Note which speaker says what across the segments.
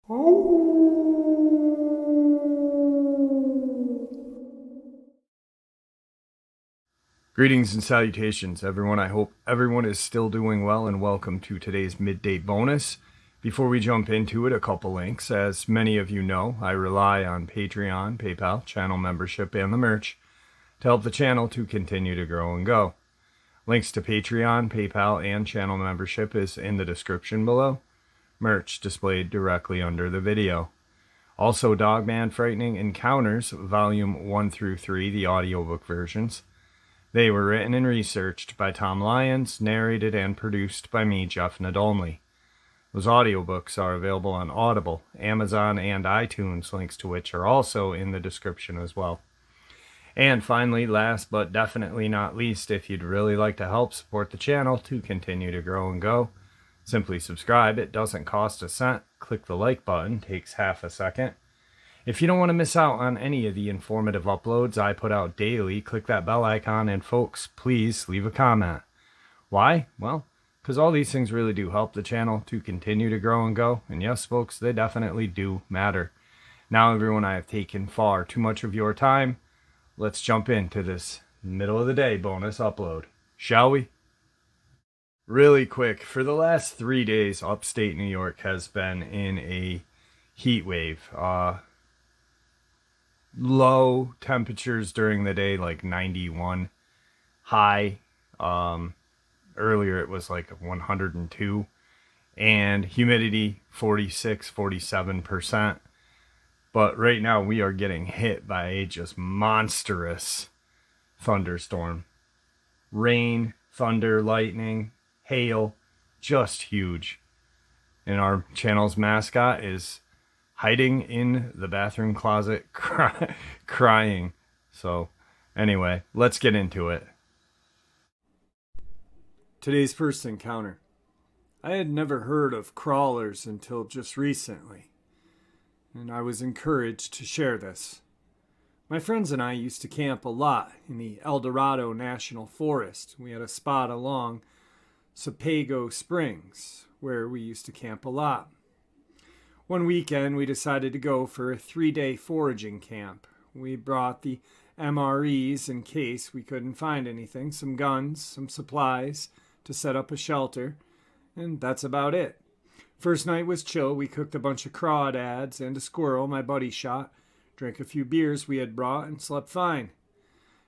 Speaker 1: Greetings and salutations, everyone. I hope everyone is still doing well, and welcome to today's midday bonus. Before we jump into it, a couple links. As many of you know, I rely on Patreon, PayPal, channel membership, and the merch to help the channel to continue to grow and go. Links to Patreon, PayPal, and channel membership is in the description below. Merch displayed directly under the video. Also, Dogman Frightening Encounters, Volume 1 through 3, the audiobook versions. They were written and researched by Tom Lyons, narrated and produced by me, Jeff Nadolny. Those audiobooks are available on Audible, Amazon, and iTunes, links to which are also in the description as well. And finally, last but definitely not least, if you'd really like to help support the channel to continue to grow and go, simply subscribe. It doesn't cost a cent. Click the like button, takes half a second. If you don't want to miss out on any of the informative uploads I put out daily, click that bell icon, and folks, please leave a comment. Why? Well, because all these things really do help the channel to continue to grow and go, and yes, folks, they definitely do matter. Now, everyone, I have taken far too much of your time. Let's jump into this middle of the day bonus upload, shall we? Really quick, for the last 3 days, upstate New York has been in a heat wave. Low temperatures during the day, like 91. High, earlier it was like 102. And humidity, 46, 47%. But right now we are getting hit by a just monstrous thunderstorm. Rain, thunder, lightning, hail, just huge. And our channel's mascot is hiding in the bathroom closet crying. So anyway, let's get into it. Today's first encounter. I had never heard of crawlers until just recently, and I was encouraged to share this. My friends and I used to camp a lot in the El Dorado National Forest. We had a spot along Sepago Springs where we used to camp a lot. One weekend, we decided to go for a 3-day foraging camp. We brought the MREs in case we couldn't find anything, some guns, some supplies to set up a shelter, and that's about it. First night was chill. We cooked a bunch of crawdads and a squirrel my buddy shot, drank a few beers we had brought, and slept fine.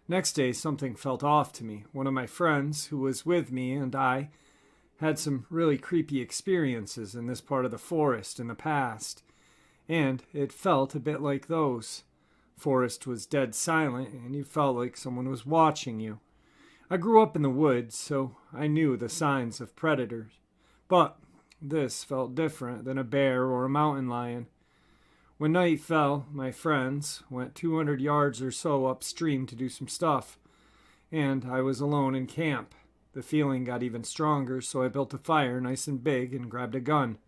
Speaker 1: Next day, something felt off to me. One of my friends who was with me and I had some really creepy experiences in this part of the forest in the past, and it felt a bit like those. Forest was dead silent, and you felt like someone was watching you. I grew up in the woods, so I knew the signs of predators, but this felt different than a bear or a mountain lion. When night fell, my friends went 200 yards or so upstream to do some stuff, and I was alone in camp. The feeling got even stronger, so I built a fire nice and big and grabbed a gun.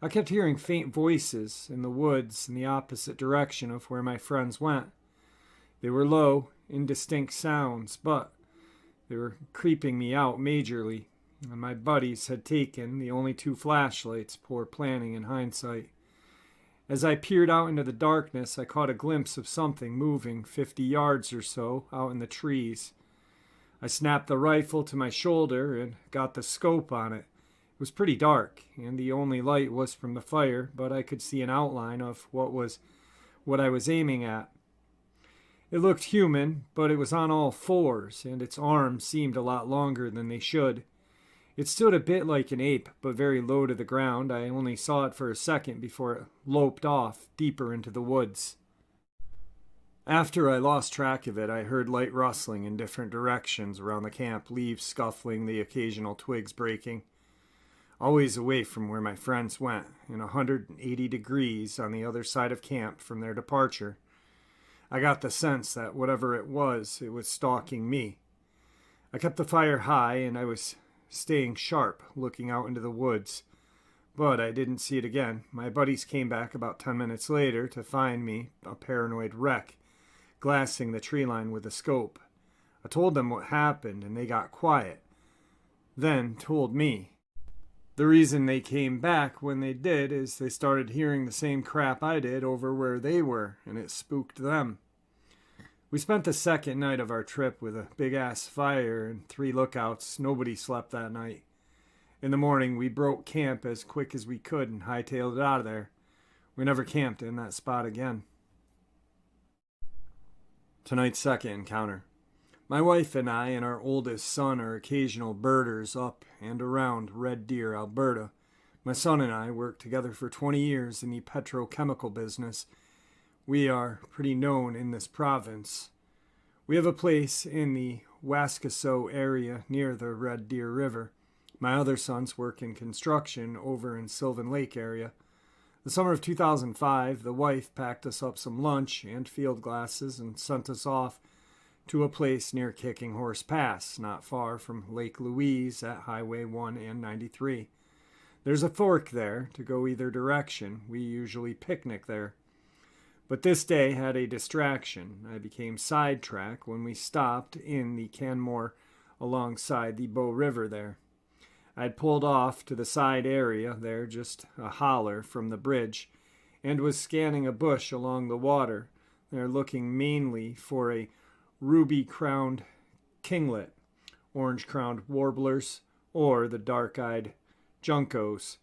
Speaker 1: I kept hearing faint voices in the woods in the opposite direction of where my friends went. They were low, indistinct sounds, but they were creeping me out majorly, and my buddies had taken the only 2 flashlights, poor planning in hindsight. As I peered out into the darkness, I caught a glimpse of something moving 50 yards or so out in the trees. I snapped the rifle to my shoulder and got the scope on it. It was pretty dark, and the only light was from the fire, but I could see an outline of what I was aiming at. It looked human, but it was on all fours, and its arms seemed a lot longer than they should. It stood a bit like an ape, but very low to the ground. I only saw it for a second before it loped off deeper into the woods. After I lost track of it, I heard light rustling in different directions around the camp, leaves scuffling, the occasional twigs breaking. Always away from where my friends went, in 180 degrees on the other side of camp from their departure. I got the sense that whatever it was stalking me. I kept the fire high, and I was staying sharp, looking out into the woods. But I didn't see it again. My buddies came back about 10 minutes later to find me, a paranoid wreck, glassing the tree line with a scope. I told them what happened, and they got quiet. Then told me. The reason they came back when they did is they started hearing the same crap I did over where they were, and it spooked them. We spent the second night of our trip with a big-ass fire and 3 lookouts. Nobody slept that night. In the morning, we broke camp as quick as we could and hightailed it out of there. We never camped in that spot again. Tonight's second encounter. My wife and I and our oldest son are occasional birders up and around Red Deer, Alberta. My son and I worked together for 20 years in the petrochemical business. We are pretty known in this province. We have a place in the Waskaso area near the Red Deer River. My other sons work in construction over in Sylvan Lake area. The summer of 2005, the wife packed us up some lunch and field glasses and sent us off to a place near Kicking Horse Pass, not far from Lake Louise at Highway 1 and 93. There's a fork there to go either direction. We usually picnic there. But this day had a distraction. I became sidetracked when we stopped in the Canmore alongside the Bow River there. I'd pulled off to the side area there, just a holler from the bridge, and was scanning a bush along the water there, looking mainly for a ruby-crowned kinglet, orange-crowned warblers, or the dark-eyed juncos.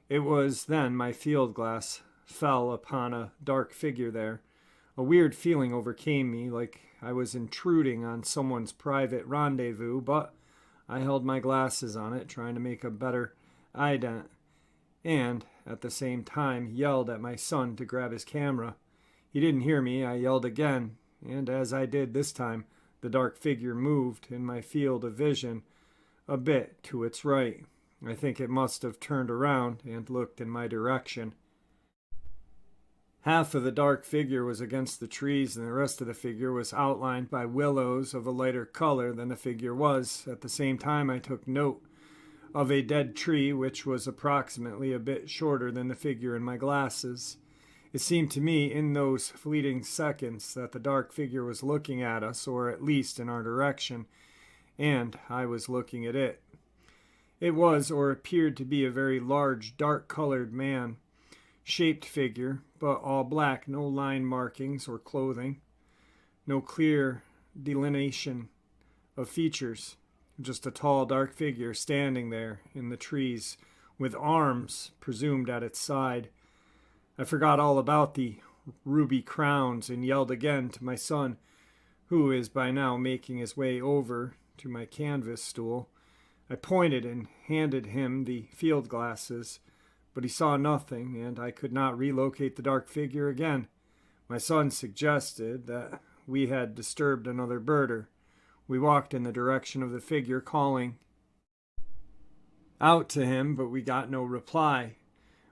Speaker 1: It was then my field glass fell upon a dark figure there. A weird feeling overcame me, like I was intruding on someone's private rendezvous, but I held my glasses on it, trying to make a better ident, and at the same time yelled at my son to grab his camera. He didn't hear me. I yelled again, and as I did this time, the dark figure moved in my field of vision a bit to its right. I think it must have turned around and looked in my direction. Half of the dark figure was against the trees, and the rest of the figure was outlined by willows of a lighter color than the figure was. At the same time, I took note of a dead tree, which was approximately a bit shorter than the figure in my glasses. It seemed to me in those fleeting seconds that the dark figure was looking at us, or at least in our direction, and I was looking at it. It was, or appeared to be, a very large, dark-colored man-shaped figure, but all black, no line markings or clothing, no clear delineation of features, just a tall, dark figure standing there in the trees with arms presumed at its side. I forgot all about the ruby crowns and yelled again to my son, who is by now making his way over to my canvas stool. I pointed and handed him the field glasses, but he saw nothing, and I could not relocate the dark figure again. My son suggested that we had disturbed another birder. We walked in the direction of the figure, calling out to him, but we got no reply.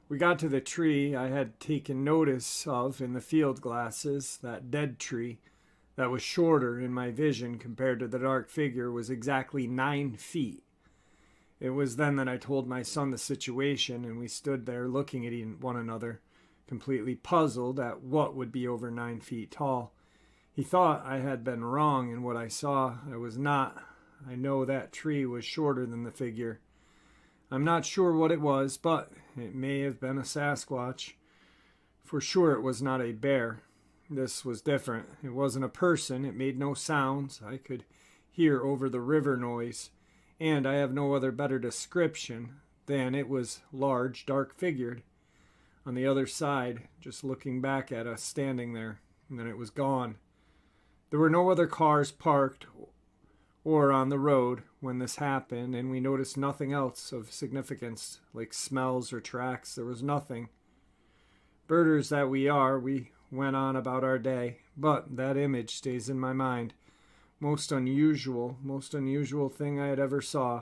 Speaker 1: We got to the tree I had taken notice of in the field glasses. That dead tree that was shorter in my vision compared to the dark figure was exactly 9 feet. It was then that I told my son the situation, and we stood there looking at one another, completely puzzled at what would be over 9 feet tall. He thought I had been wrong in what I saw. I was not. I know that tree was shorter than the figure. I'm not sure what it was, but it may have been a Sasquatch. For sure it was not a bear. This was different. It wasn't a person. It made no sounds. I could hear over the river noise, and I have no other better description than it was large, dark-figured. On the other side, just looking back at us standing there, and then it was gone. There were no other cars parked or on the road when this happened, and we noticed nothing else of significance, like smells or tracks. There was nothing. Birders that we are, we went on about our day, but that image stays in my mind. Most unusual thing I had ever saw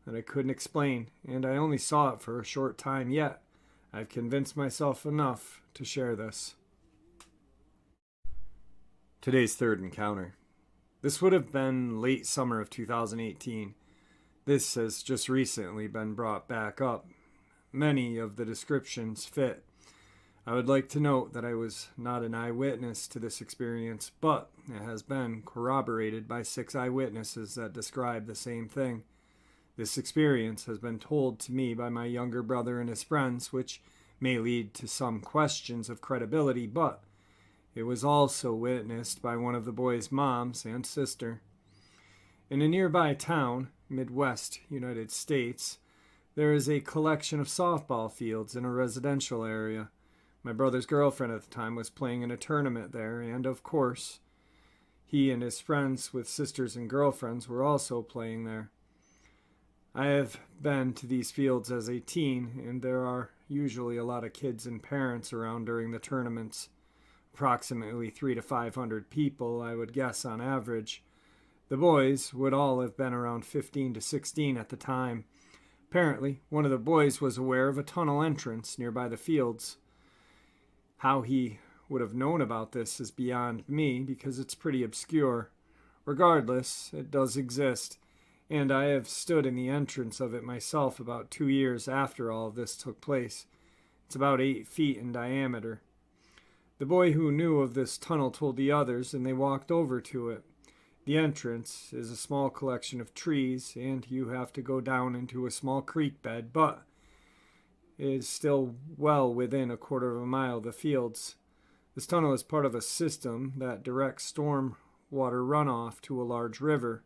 Speaker 1: that I couldn't explain, and I only saw it for a short time, yet I've convinced myself enough to share this. Today's third encounter. This would have been late summer of 2018. This has just recently been brought back up. Many of the descriptions fit. I would like to note that I was not an eyewitness to this experience, but it has been corroborated by 6 eyewitnesses that describe the same thing. This experience has been told to me by my younger brother and his friends, which may lead to some questions of credibility, but it was also witnessed by one of the boys' moms and sister. In a nearby town, Midwest United States, there is a collection of softball fields in a residential area. My brother's girlfriend at the time was playing in a tournament there, and of course, he and his friends with sisters and girlfriends were also playing there. I have been to these fields as a teen, and there are usually a lot of kids and parents around during the tournaments. Approximately 300 to 500 people, I would guess, on average. The boys would all have been around 15 to 16 at the time. Apparently, one of the boys was aware of a tunnel entrance nearby the fields. How he would have known about this is beyond me, because it's pretty obscure. Regardless, it does exist, and I have stood in the entrance of it myself about 2 years after all of this took place. It's about 8 feet in diameter. The boy who knew of this tunnel told the others, and they walked over to it. The entrance is a small collection of trees, and you have to go down into a small creek bed, but it is still well within a quarter of a mile of the fields. This tunnel is part of a system that directs storm water runoff to a large river.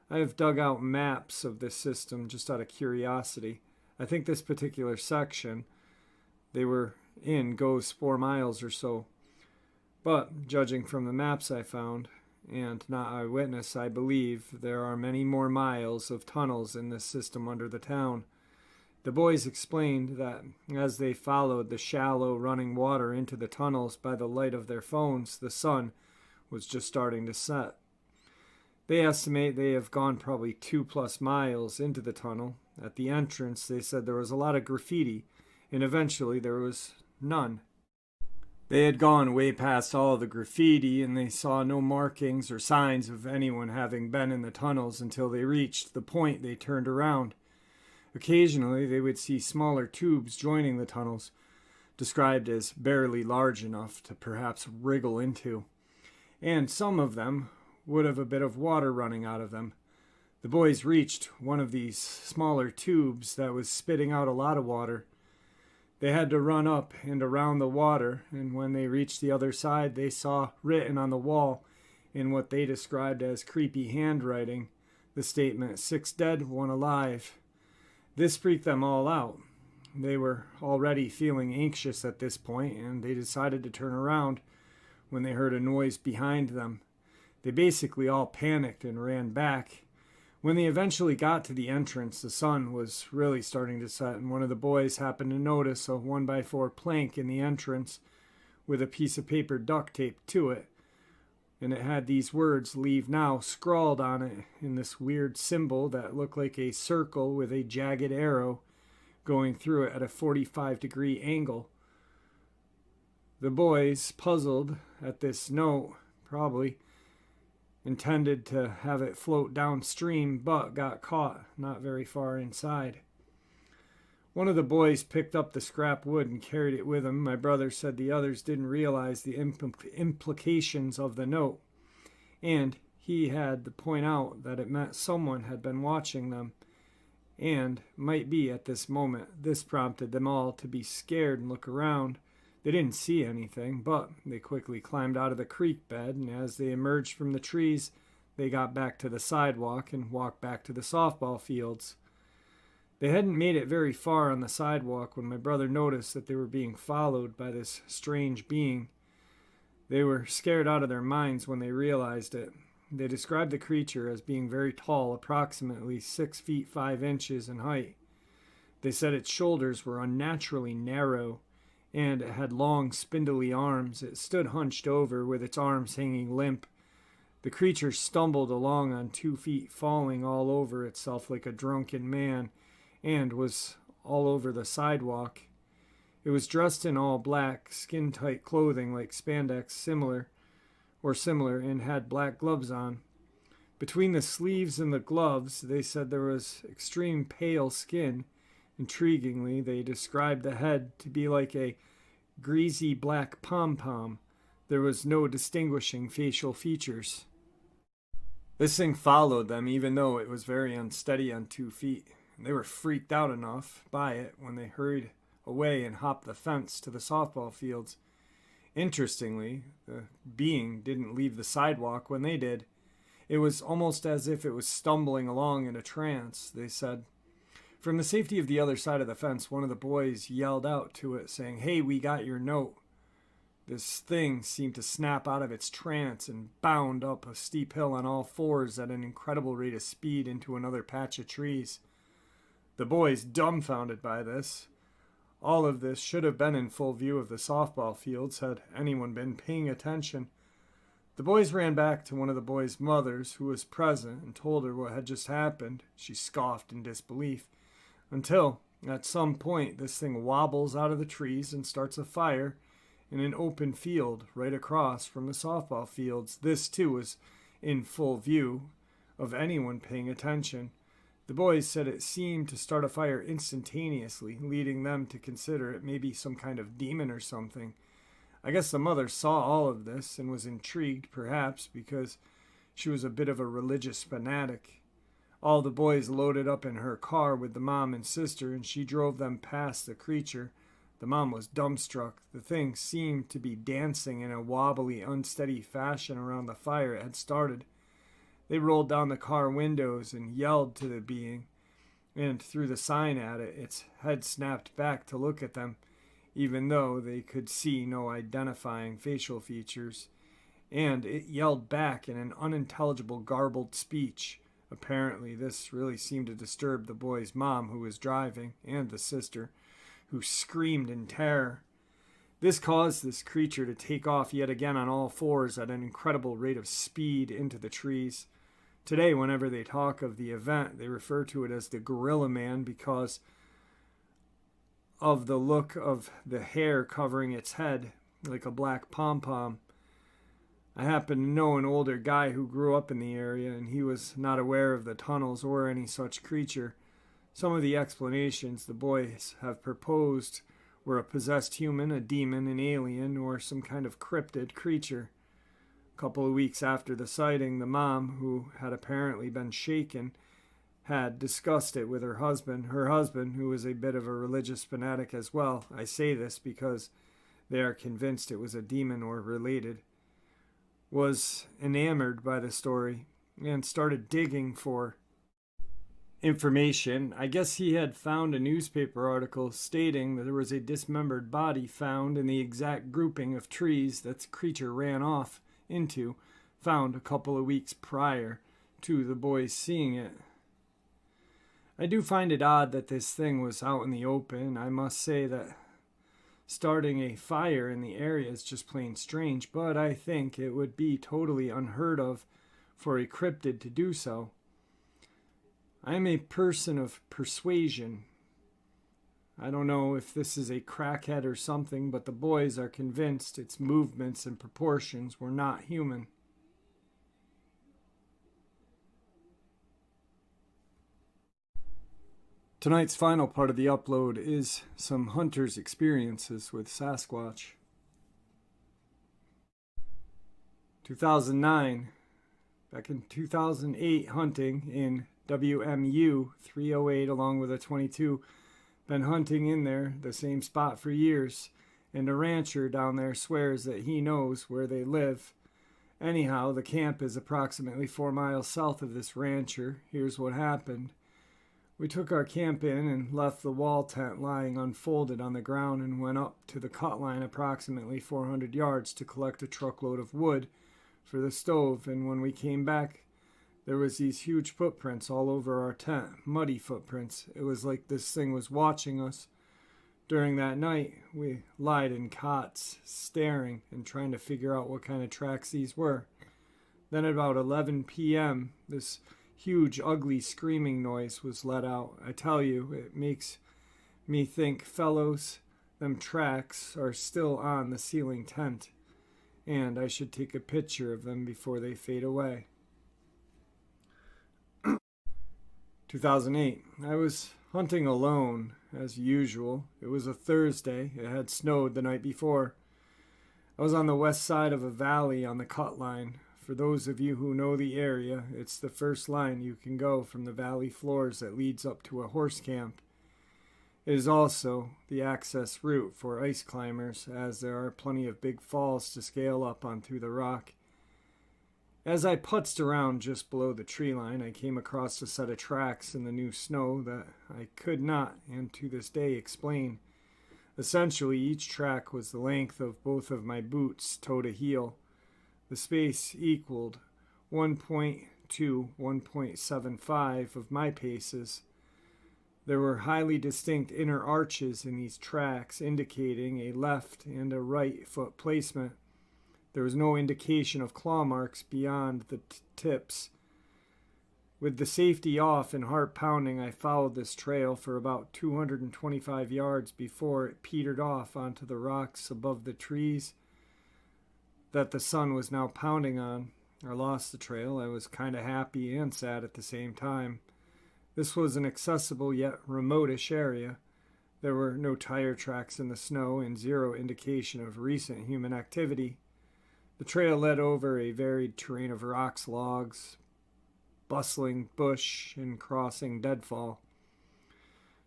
Speaker 1: I have dug out maps of this system just out of curiosity. I think this particular section they were in goes 4 miles or so. But, judging from the maps I found, and not eyewitness, I believe there are many more miles of tunnels in this system under the town. The boys explained that as they followed the shallow running water into the tunnels by the light of their phones, the sun was just starting to set. They estimate they have gone probably 2+ miles into the tunnel. At the entrance, they said there was a lot of graffiti, and eventually there was none. They had gone way past all of the graffiti, and they saw no markings or signs of anyone having been in the tunnels until they reached the point they turned around. Occasionally, they would see smaller tubes joining the tunnels, described as barely large enough to perhaps wriggle into, and some of them would have a bit of water running out of them. The boys reached one of these smaller tubes that was spitting out a lot of water. They had to run up and around the water, and when they reached the other side, they saw written on the wall in what they described as creepy handwriting the statement, 6 dead, 1 alive. This freaked them all out. They were already feeling anxious at this point, and they decided to turn around when they heard a noise behind them. They basically all panicked and ran back. When they eventually got to the entrance, the sun was really starting to set, and one of the boys happened to notice a 1x4 plank in the entrance with a piece of paper duct taped to it. And it had these words, "Leave now," scrawled on it in this weird symbol that looked like a circle with a jagged arrow going through it at a 45-degree angle. The boys, puzzled at this note, probably intended to have it float downstream, but got caught not very far inside. One of the boys picked up the scrap wood and carried it with him. My brother said the others didn't realize the implications of the note, and he had to point out that it meant someone had been watching them, and might be at this moment. This prompted them all to be scared and look around. They didn't see anything, but they quickly climbed out of the creek bed, and as they emerged from the trees, they got back to the sidewalk and walked back to the softball fields. They hadn't made it very far on the sidewalk when my brother noticed that they were being followed by this strange being. They were scared out of their minds when they realized it. They described the creature as being very tall, approximately 6 feet 5 inches in height. They said its shoulders were unnaturally narrow, and it had long, spindly arms. It stood hunched over, with its arms hanging limp. The creature stumbled along on 2 feet, falling all over itself like a drunken man, and was all over the sidewalk. It was dressed in all black, skin-tight clothing like spandex, similar, and had black gloves on. Between the sleeves and the gloves, they said there was extreme pale skin. Intriguingly, they described the head to be like a greasy black pom-pom. There was no distinguishing facial features. This thing followed them even though it was very unsteady on 2 feet. They were freaked out enough by it when they hurried away and hopped the fence to the softball fields. Interestingly, the being didn't leave the sidewalk when they did. It was almost as if it was stumbling along in a trance, they said. From the safety of the other side of the fence, one of the boys yelled out to it, saying, "Hey, we got your note." This thing seemed to snap out of its trance and bound up a steep hill on all fours at an incredible rate of speed into another patch of trees. The boys, dumbfounded by this. All of this should have been in full view of the softball fields had anyone been paying attention. The boys ran back to one of the boys' mothers, who was present, and told her what had just happened. She scoffed in disbelief, until, at some point, this thing wobbles out of the trees and starts a fire in an open field right across from the softball fields. This, too, was in full view of anyone paying attention. The boys said it seemed to start a fire instantaneously, leading them to consider it maybe some kind of demon or something. I guess the mother saw all of this and was intrigued, perhaps, because she was a bit of a religious fanatic. All the boys loaded up in her car with the mom and sister, and she drove them past the creature. The mom was dumbstruck. The thing seemed to be dancing in a wobbly, unsteady fashion around the fire it had started. They rolled down the car windows and yelled to the being, and threw the sign at it. Its head snapped back to look at them, even though they could see no identifying facial features. And it yelled back in an unintelligible, garbled speech. Apparently, this really seemed to disturb the boy's mom, who was driving, and the sister, who screamed in terror. This caused this creature to take off yet again on all fours at an incredible rate of speed into the trees. Today, whenever they talk of the event, they refer to it as the Gorilla Man because of the look of the hair covering its head like a black pom-pom. I happen to know an older guy who grew up in the area, and he was not aware of the tunnels or any such creature. Some of the explanations the boys have proposed were a possessed human, a demon, an alien, or some kind of cryptid creature. A couple of weeks after the sighting, the mom, who had apparently been shaken, had discussed it with her husband. Her husband, who was a bit of a religious fanatic as well, I say this because they are convinced it was a demon or related, was enamored by the story and started digging for information. I guess he had found a newspaper article stating that there was a dismembered body found in the exact grouping of trees that the creature ran off into, found a couple of weeks prior to the boys seeing it. I do find it odd that this thing was out in the open. I must say that starting a fire in the area is just plain strange, but I think it would be totally unheard of for a cryptid to do so. I am a person of persuasion. I don't know if this is a crackhead or something, but the boys are convinced its movements and proportions were not human. Tonight's final part of the upload is some hunters' experiences with Sasquatch. 2009. Back in 2008, hunting in WMU 308 along with a 22. Been hunting in there, the same spot for years, and a rancher down there swears that he knows where they live. Anyhow, the camp is approximately 4 miles south of this rancher. Here's what happened. We took our camp in and left the wall tent lying unfolded on the ground and went up to the cut line approximately 400 yards to collect a truckload of wood for the stove, and when we came back, there was these huge footprints all over our tent, muddy footprints. It was like this thing was watching us. During that night, we lied in cots, staring and trying to figure out what kind of tracks these were. Then at about 11 p.m., this huge, ugly screaming noise was let out. I tell you, it makes me think, fellows, them tracks are still on the ceiling tent, and I should take a picture of them before they fade away. 2008. I was hunting alone, as usual. It was a Thursday. It had snowed the night before. I was on the west side of a valley on the cut line, For those of you who know the area, it's the first line you can go from the valley floors that leads up to a horse camp. It is also the access route for ice climbers, as there are plenty of big falls to scale up onto the rock. As I putzed around just below the tree line, I came across a set of tracks in the new snow that I could not, and to this day, explain. Essentially, each track was the length of both of my boots, toe to heel. The space equaled 1.2, 1.75 of my paces. There were highly distinct inner arches in these tracks, indicating a left and a right foot placement. There was no indication of claw marks beyond the tips. With the safety off and heart pounding, I followed this trail for about 225 yards before it petered off onto the rocks above the trees that the sun was now pounding on. I lost the trail. I was kind of happy and sad at the same time. This was an accessible yet remotish area. There were no tire tracks in the snow and zero indication of recent human activity. The trail led over a varied terrain of rocks, logs, bustling bush, and crossing deadfall.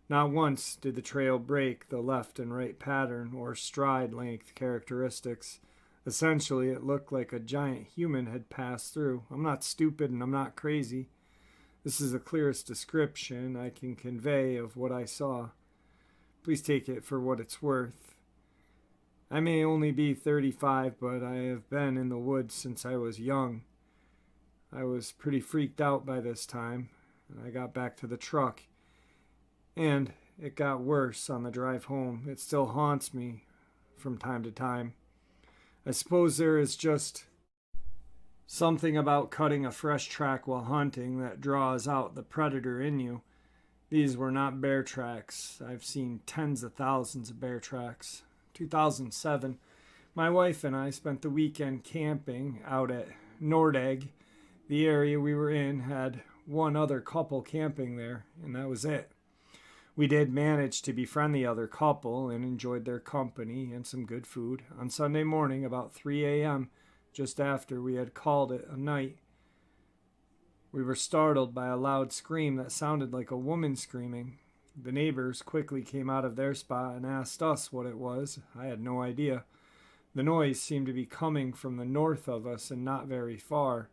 Speaker 1: Not once did the trail break the left and right pattern or stride length characteristics. Essentially, it looked like a giant human had passed through. I'm not stupid and I'm not crazy. This is the clearest description I can convey of what I saw. Please take it for what it's worth. I may only be 35, but I have been in the woods since I was young. I was pretty freaked out by this time. I got back to the truck, and it got worse on the drive home. It still haunts me from time to time. I suppose there is just something about cutting a fresh track while hunting that draws out the predator in you. These were not bear tracks. I've seen tens of thousands of bear tracks. 2007, my wife and I spent the weekend camping out at Nordegg. The area we were in had one other couple camping there, and that was it. We did manage to befriend the other couple and enjoyed their company and some good food. On Sunday morning, about 3 a.m., just after we had called it a night, we were startled by a loud scream that sounded like a woman screaming. The neighbors quickly came out of their spot and asked us what it was. I had no idea. The noise seemed to be coming from the north of us and not very far.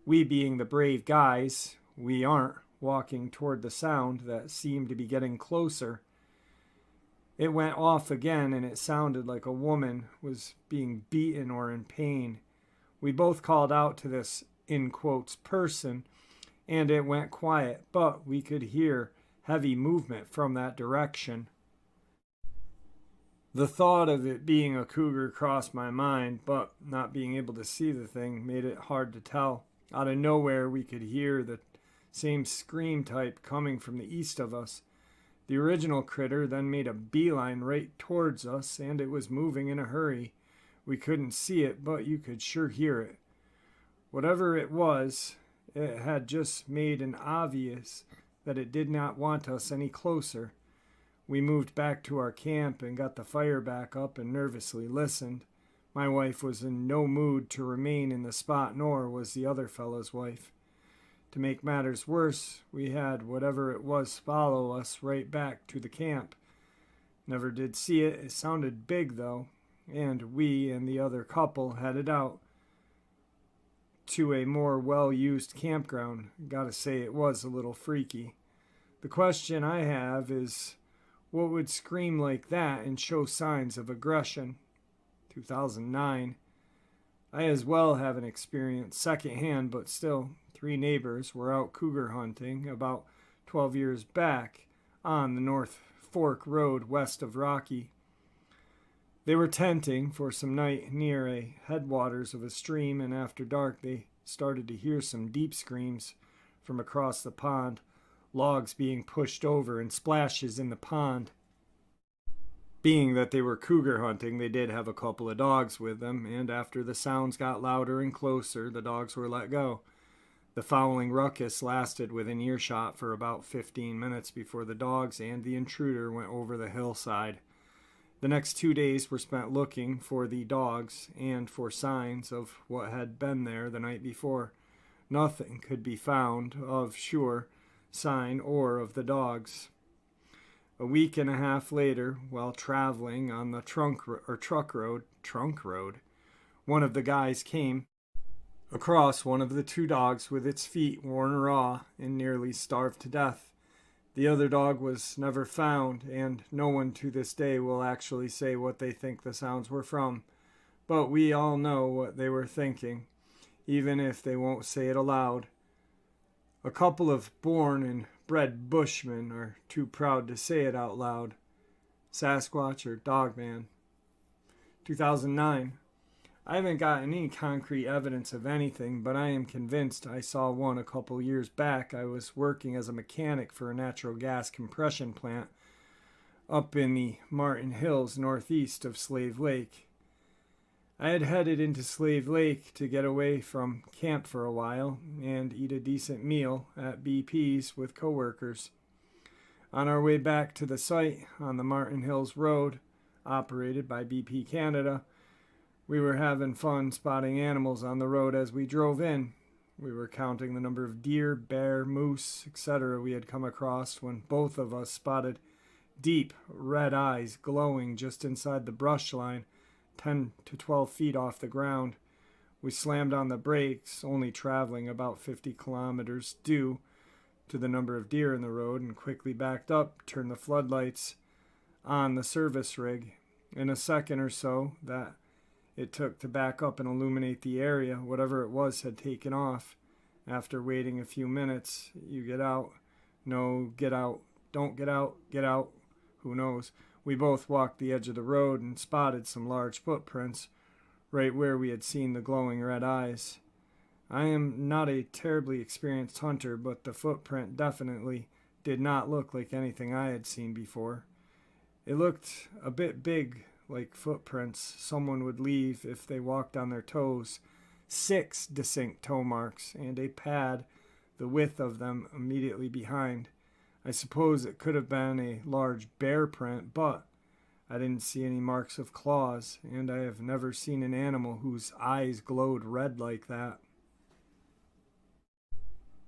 Speaker 1: We, being the brave guys we aren't, walking toward the sound that seemed to be getting closer. It went off again, and it sounded like a woman was being beaten or in pain. We both called out to this, in quotes, person, and it went quiet, but we could hear heavy movement from that direction. The thought of it being a cougar crossed my mind, but not being able to see the thing made it hard to tell. Out of nowhere, we could hear the same scream type coming from the east of us. The original critter then made a beeline right towards us, and it was moving in a hurry. We couldn't see it, but you could sure hear it. Whatever it was, it had just made it obvious that it did not want us any closer. We moved back to our camp and got the fire back up and nervously listened. My wife was in no mood to remain in the spot, nor was the other fellow's wife. To make matters worse, we had whatever it was follow us right back to the camp. Never did see it. It sounded big, though, and we and the other couple headed out to a more well-used campground. Gotta say, it was a little freaky. The question I have is, what would scream like that and show signs of aggression? 2009. I as well have an experience secondhand, but still. 3 neighbors were out cougar hunting about 12 years back on the North Fork Road west of Rocky. They were tenting for some night near a headwaters of a stream, and after dark they started to hear some deep screams from across the pond, logs being pushed over and splashes in the pond. Being that they were cougar hunting, they did have a couple of dogs with them, and after the sounds got louder and closer, the dogs were let go. The following ruckus lasted within earshot for about 15 minutes before the dogs and the intruder went over the hillside. The next 2 days were spent looking for the dogs and for signs of what had been there the night before. Nothing could be found of sure sign or of the dogs. A week and a half later, while traveling on the trunk road, one of the guys came across one of the two dogs with its feet worn raw and nearly starved to death. The other dog was never found, and no one to this day will actually say what they think the sounds were from. But we all know what they were thinking, even if they won't say it aloud. A couple of born and bred bushmen are too proud to say it out loud. Sasquatch or Dogman. 2009. I haven't got any concrete evidence of anything, but I am convinced I saw one a couple years back. I was working as a mechanic for a natural gas compression plant up in the Martin Hills northeast of Slave Lake. I had headed into Slave Lake to get away from camp for a while and eat a decent meal at BP's with coworkers. On our way back to the site on the Martin Hills Road, operated by BP Canada, we were having fun spotting animals on the road as we drove in. We were counting the number of deer, bear, moose, etc. we had come across when both of us spotted deep red eyes glowing just inside the brush line, 10 to 12 feet off the ground. We slammed on the brakes, only traveling about 50 kilometers due to the number of deer in the road, and quickly backed up, turned the floodlights on the service rig. In a second or so that it took to back up and illuminate the area, whatever it was had taken off. After waiting a few minutes, you get out. No, get out. Don't get out. Get out. Who knows? We both walked the edge of the road and spotted some large footprints right where we had seen the glowing red eyes. I am not a terribly experienced hunter, but the footprint definitely did not look like anything I had seen before. It looked a bit big, like footprints someone would leave if they walked on their toes. 6 distinct toe marks and a pad the width of them immediately behind. I suppose it could have been a large bear print, but I didn't see any marks of claws, and I have never seen an animal whose eyes glowed red like that.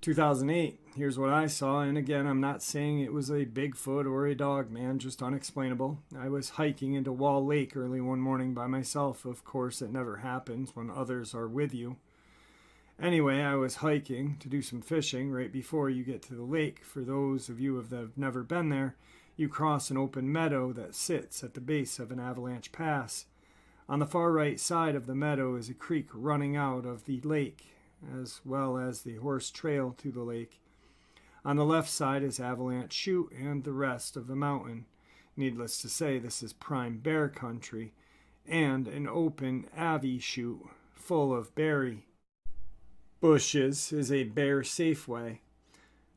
Speaker 1: 2008, here's what I saw, and again, I'm not saying it was a Bigfoot or a Dogman, just unexplainable. I was hiking into Wall Lake early one morning by myself. Of course, it never happens when others are with you. Anyway, I was hiking to do some fishing right before you get to the lake. For those of you that have never been there, you cross an open meadow that sits at the base of an avalanche pass. On the far right side of the meadow is a creek running out of the lake, as well as the horse trail to the lake. On the left side is Avalanche Chute and the rest of the mountain. Needless to say, this is prime bear country, and an open Avi chute full of berry bushes is a bear safe way.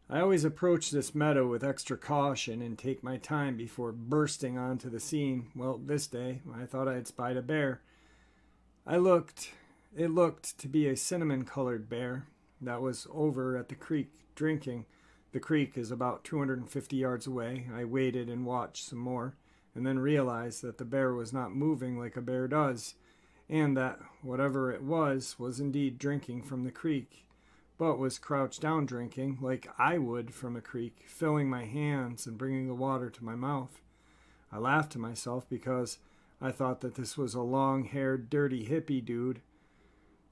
Speaker 1: I always approach this meadow with extra caution and take my time before bursting onto the scene. Well, this day, I thought I had spied a bear. It looked to be a cinnamon-colored bear that was over at the creek drinking. The creek is about 250 yards away. I waited and watched some more, and then realized that the bear was not moving like a bear does, and that whatever it was indeed drinking from the creek, but was crouched down drinking like I would from a creek, filling my hands and bringing the water to my mouth. I laughed to myself because I thought that this was a long-haired, dirty hippie dude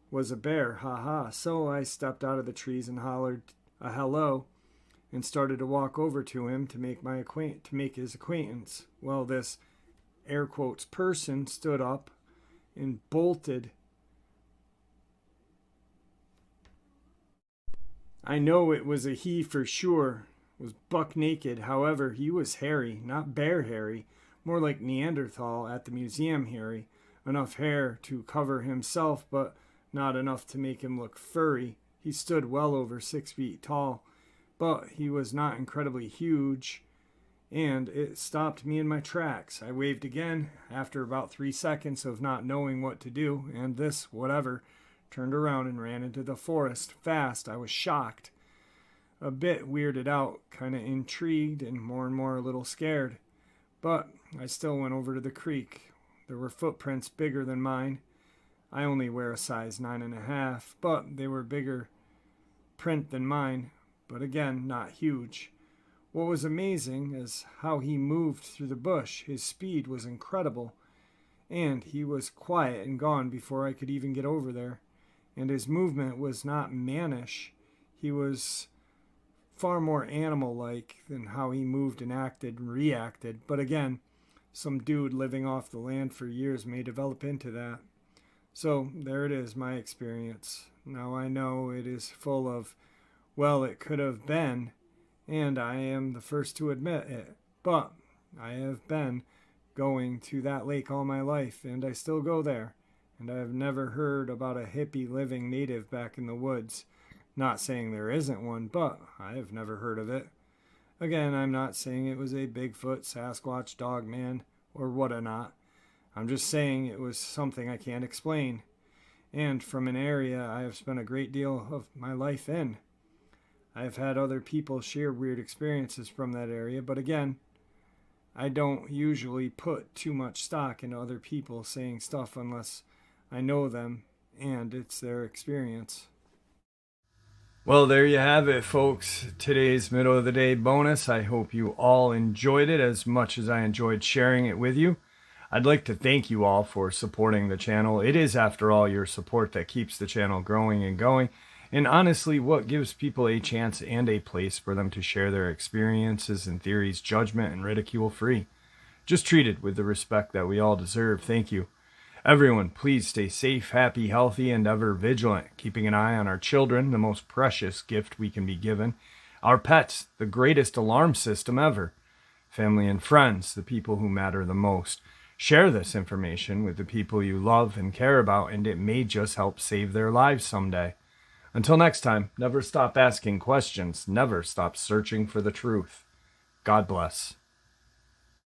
Speaker 1: was a bear, ha. So I stepped out of the trees and hollered a hello and started to walk over to him to make his acquaintance. Well, this air quotes person stood up and bolted. I know it was a he for sure. Was buck naked. However, he was hairy, not bear hairy, more like Neanderthal at the museum hairy. Enough hair to cover himself, but not enough to make him look furry. He stood well over 6 feet tall, but he was not incredibly huge, and it stopped me in my tracks. I waved again after about 3 seconds of not knowing what to do, and this whatever turned around and ran into the forest fast. I was shocked, a bit weirded out, kind of intrigued, and more a little scared. But I still went over to the creek. There were footprints bigger than mine. I only wear a size 9.5, but they were bigger print than mine, but again, not huge. What was amazing is how he moved through the bush. His speed was incredible, and he was quiet and gone before I could even get over there. And his movement was not mannish. He was far more animal-like than how he moved and acted and reacted. But again, some dude living off the land for years may develop into that. So there it is, my experience. Now I know it is full of, well, it could have been, and I am the first to admit it. But I have been going to that lake all my life, and I still go there. And I have never heard about a hippie living native back in the woods. Not saying there isn't one, but I have never heard of it. Again, I'm not saying it was a Bigfoot, Sasquatch, Dogman, or whatnot. I'm just saying it was something I can't explain. And from an area I have spent a great deal of my life in. I have had other people share weird experiences from that area, but again, I don't usually put too much stock into other people saying stuff unless I know them and it's their experience. Well, there you have it, folks. Today's middle of the day bonus. I hope you all enjoyed it as much as I enjoyed sharing it with you. I'd like to thank you all for supporting the channel. It is, after all, your support that keeps the channel growing and going, and honestly, what gives people a chance and a place for them to share their experiences and theories, judgment and ridicule free. Just treated with the respect that we all deserve. Thank you. Everyone, please stay safe, happy, healthy, and ever vigilant, keeping an eye on our children, the most precious gift we can be given, our pets, the greatest alarm system ever, family and friends, the people who matter the most. Share this information with the people you love and care about, and it may just help save their lives someday. Until next time, never stop asking questions, never stop searching for the truth. God bless.